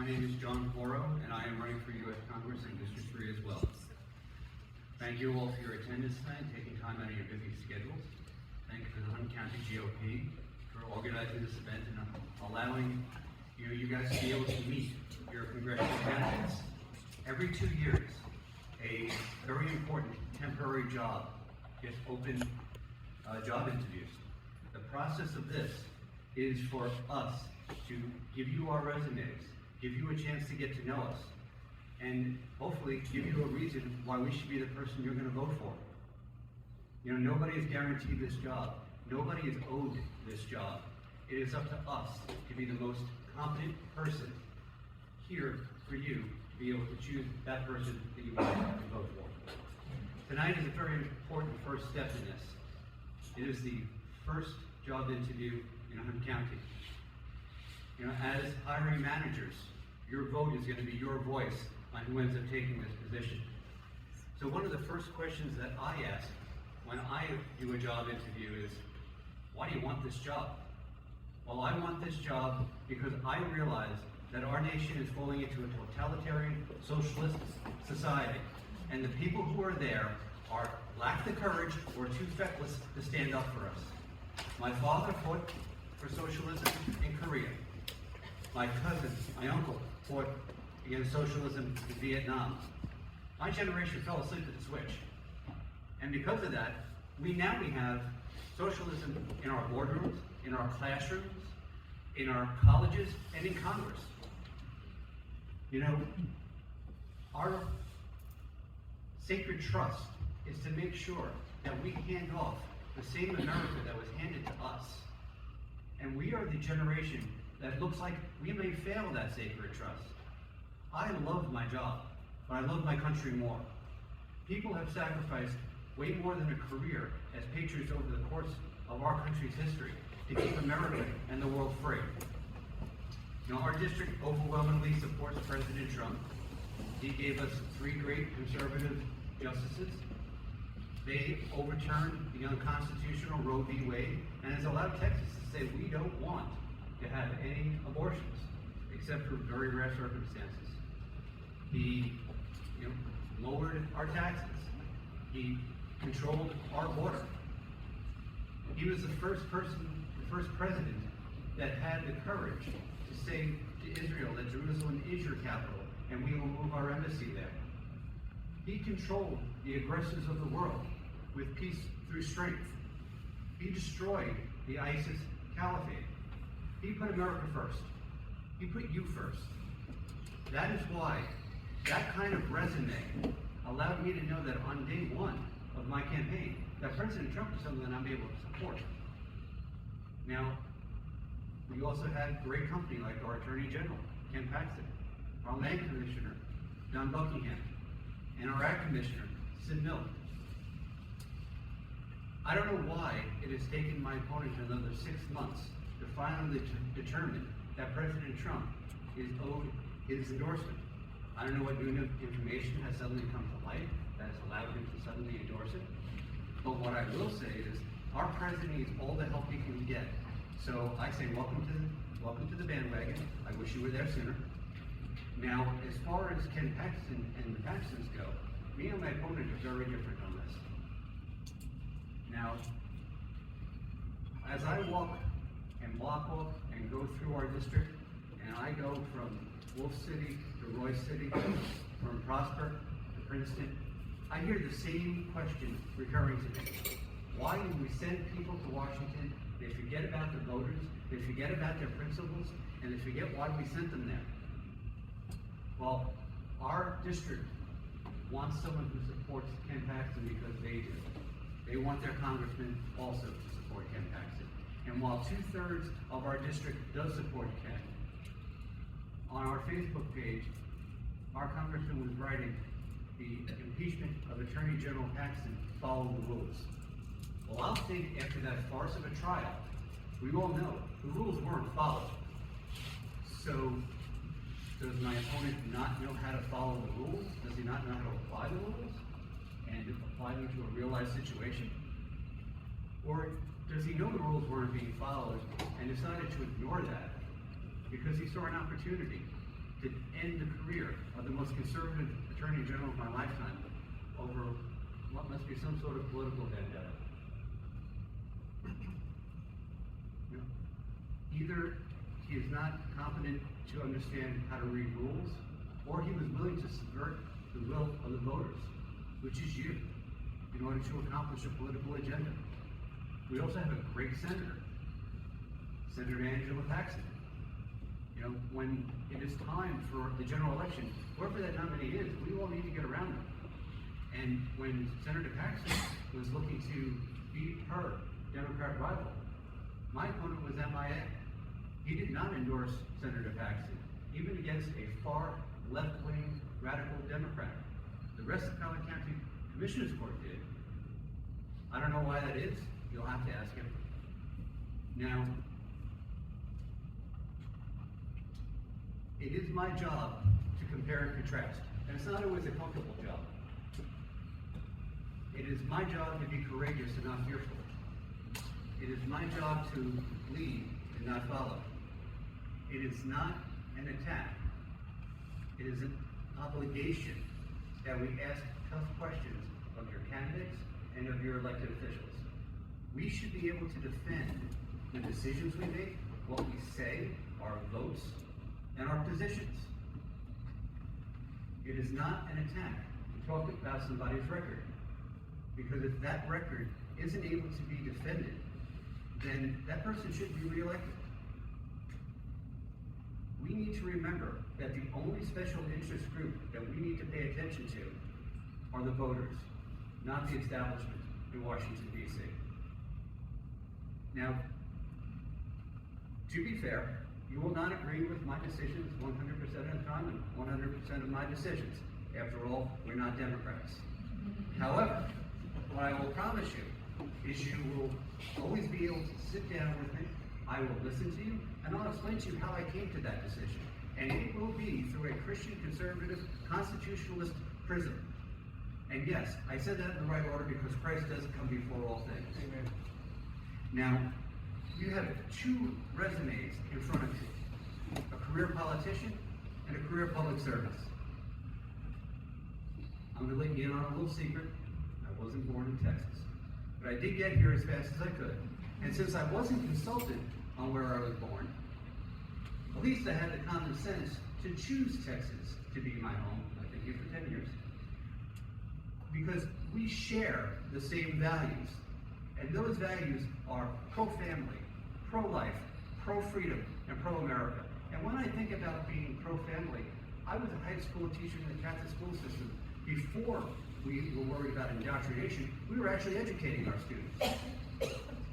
My name is John Porro, and I am running for U.S. Congress in District 3 as well. Thank you all for your attendance tonight, taking time out of your busy schedules. Thank you to the Hunt County GOP for organizing this event and allowing you guys to be able to meet your congressional candidates. Every 2 years, a very important temporary job gets open job interviews. The process of this is for us to give you our resumes, give you a chance to get to know us, and hopefully give you a reason why we should be the person you're going to vote for. Nobody is guaranteed this job. Nobody is owed this job. It is up to us to be the most competent person here for you to be able to choose that person that you want to vote for. Tonight is a very important first step in this. It is the first job interview in Hunt County. As hiring managers, your vote is going to be your voice on who ends up taking this position. So one of the first questions that I ask when I do a job interview is, why do you want this job? Well, I want this job because I realize that our nation is falling into a totalitarian socialist society, and the people who are there lack the courage or too feckless to stand up for us. My father fought for socialism in Korea. My cousin, my uncle, fought against socialism in Vietnam. My generation fell asleep at the switch. And because of that, we have socialism in our boardrooms, in our classrooms, in our colleges, and in Congress. Our sacred trust is to make sure that we hand off the same America that was handed to us. And we are the generation that looks like we may fail that sacred trust. I love my job, but I love my country more. People have sacrificed way more than a career as patriots over the course of our country's history to keep America and the world free. Our district overwhelmingly supports President Trump. He gave us 3 great conservative justices. They overturned the unconstitutional Roe v. Wade and has allowed Texas to say we don't want to have any abortions except for very rare circumstances. He lowered our taxes. He controlled our border. He was the first president that had the courage to say to Israel that Jerusalem is your capital and we will move our embassy there. He controlled the aggressors of the world with peace through strength. He destroyed the ISIS caliphate. He put America first. He put you first. That is why that kind of resume allowed me to know that on day 1 of my campaign, that President Trump is someone that I'm able to support. Now, we also had great company like our Attorney General, Ken Paxton, our Land Commissioner, Don Buckingham, and our Ag Commissioner, Sid Miller. I don't know why it has taken my opponent another 6 months to finally determine that President Trump is owed his endorsement. I don't know what new information has suddenly come to light that has allowed him to suddenly endorse it. But what I will say is, our president needs all the help he can get. So I say, welcome to the bandwagon. I wish you were there sooner. Now, as far as Ken Paxton and the Paxtons go, me and my opponent are very different on this. Now, as I walk and block off and go through our district, and I go from Wolf City to Roy City, from Prosper to Princeton, I hear the same question recurring to me. Why do we send people to Washington? They forget about the voters, they forget about their principles, and they forget why we sent them there. Well, our district wants someone who supports Ken Paxton because they do. They want their congressman also to support Ken Paxton. And while 2/3 of our district does support Ken, on our Facebook page, our congressman was writing, the impeachment of Attorney General Paxton followed the rules. Well, I'll think after that farce of a trial, we all know the rules weren't followed. So, does my opponent not know how to follow the rules? Does he not know how to apply the rules and apply them to a real-life situation? Or does he know the rules weren't being followed and decided to ignore that because he saw an opportunity to end the career of the most conservative Attorney General of my lifetime over what must be some sort of political vendetta. You know, either he is not competent to understand how to read rules, or he was willing to subvert the will of the voters, which is you, in order to accomplish a political agenda. We also have a great senator, Senator Angela Paxson. You know, when it is time for the general election, whoever that nominee is, we all need to get around them. And when Senator Paxson was looking to beat her Democrat rival, my opponent was MIA. He did not endorse Senator Paxson, even against a far left-wing radical Democrat. The rest of Collin County Commissioners Court did. I don't know why that is. You'll have to ask him. Now, it is my job to compare and contrast, and it's not always a comfortable job. It is my job to be courageous and not fearful. It is my job to lead and not follow. It is not an attack. It is an obligation that we ask tough questions of your candidates and of your elected officials. We should be able to defend the decisions we make, what we say, our votes, and our positions. It is not an attack to talk about somebody's record, because if that record isn't able to be defended, then that person should be reelected. We need to remember that the only special interest group that we need to pay attention to are the voters, not the establishment in Washington, D.C. Now, to be fair, you will not agree with my decisions 100% of the time and 100% of my decisions. After all, we're not Democrats. However, what I will promise you is you will always be able to sit down with me, I will listen to you, and I'll explain to you how I came to that decision. And it will be through a Christian conservative constitutionalist prism. And yes, I said that in the right order because Christ does come before all things. Amen. Now, you have two resumes in front of you, a career politician and a career public service. I'm going to let you in on a little secret. I wasn't born in Texas, but I did get here as fast as I could. And since I wasn't consulted on where I was born, at least I had the common sense to choose Texas to be my home. I've been here for 10 years. Because we share the same values. And those values are pro-family, pro-life, pro-freedom, and pro-America. And when I think about being pro-family, I was a high school teacher in the Catholic school system. Before we were worried about indoctrination, we were actually educating our students.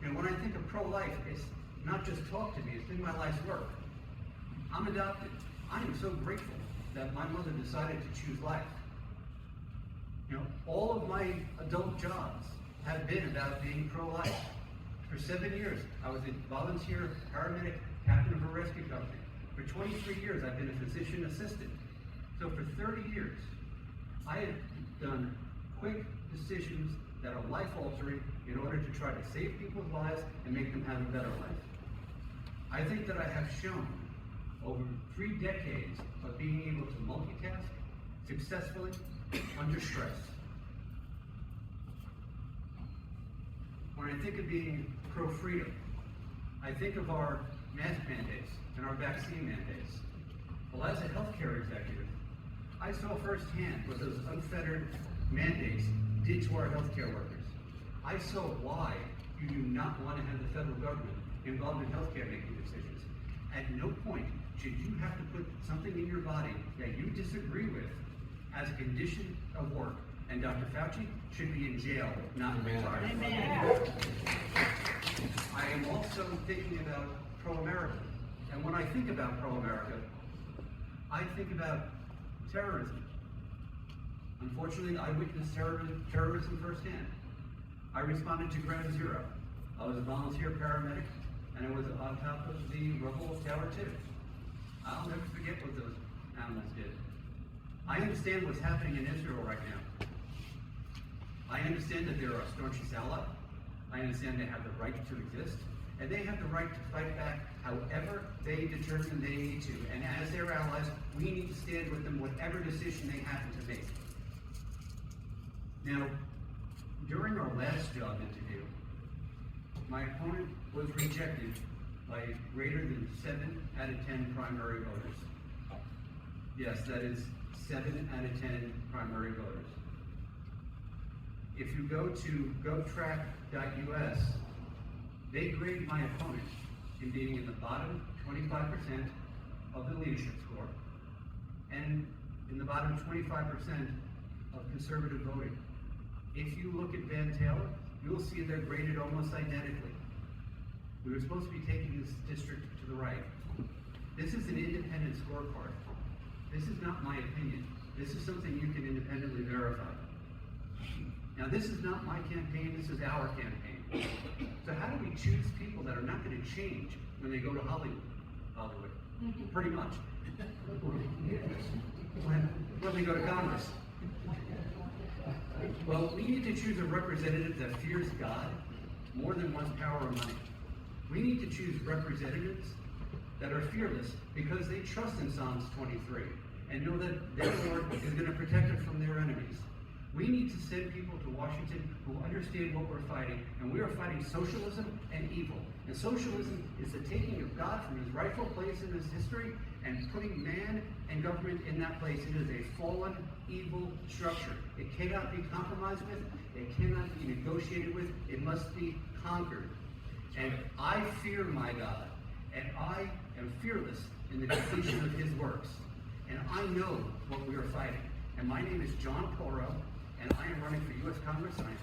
And when I think of pro-life, it's not just talk to me, it's been my life's work. I'm adopted. I am so grateful that my mother decided to choose life. You know, all of my adult jobs have been about being pro-life. For 7 years, I was a volunteer paramedic captain of a rescue company. For 23 years, I've been a physician assistant. So for 30 years, I have done quick decisions that are life-altering in order to try to save people's lives and make them have a better life. I think that I have shown over 3 decades of being able to multitask successfully under stress. When I think of being pro-freedom, I think of our mask mandates and our vaccine mandates. Well, as a healthcare executive, I saw firsthand what those unfettered mandates did to our healthcare workers. I saw why you do not want to have the federal government involved in healthcare making decisions. At no point should you have to put something in your body that you disagree with as a condition of work. And Dr. Fauci should be in jail, not retired. Amen. I am also thinking about pro-America. And when I think about pro-America, I think about terrorism. Unfortunately, I witnessed terrorism firsthand. I responded to Ground Zero. I was a volunteer paramedic, and I was on top of the rubble of Tower 2. I'll never forget what those animals did. I understand what's happening in Israel right now. I understand that they're our staunchest ally. I understand they have the right to exist. and they have the right to fight back however they determine they need to. And as their allies, we need to stand with them whatever decision they happen to make. Now, during our last job interview, my opponent was rejected by greater than 7 out of 10 primary voters. Yes, that is 7 out of 10 primary voters. If you go to GoTrack.us, they grade my opponent in being in the bottom 25% of the leadership score and in the bottom 25% of conservative voting. If you look at Van Taylor, you'll see they're graded almost identically. We were supposed to be taking this district to the right. This is an independent scorecard. This is not my opinion. This is something you can independently verify. Now, this is not my campaign, this is our campaign. So how do we choose people that are not going to change when they go to Hollywood? Pretty much. When they go to Congress. Well, we need to choose a representative that fears God more than wants power or money. We need to choose representatives that are fearless because they trust in Psalms 23 and know that their Lord is going to protect them from their enemies. We need to send people to Washington who understand what we're fighting, and we are fighting socialism and evil. And socialism is the taking of God from his rightful place in his history and putting man and government in that place. It is a fallen, evil structure. It cannot be compromised with. It cannot be negotiated with. It must be conquered. And I fear my God, and I am fearless in the completion of his works. And I know what we are fighting. And my name is John Porro, and I am running for U.S. Congress, and I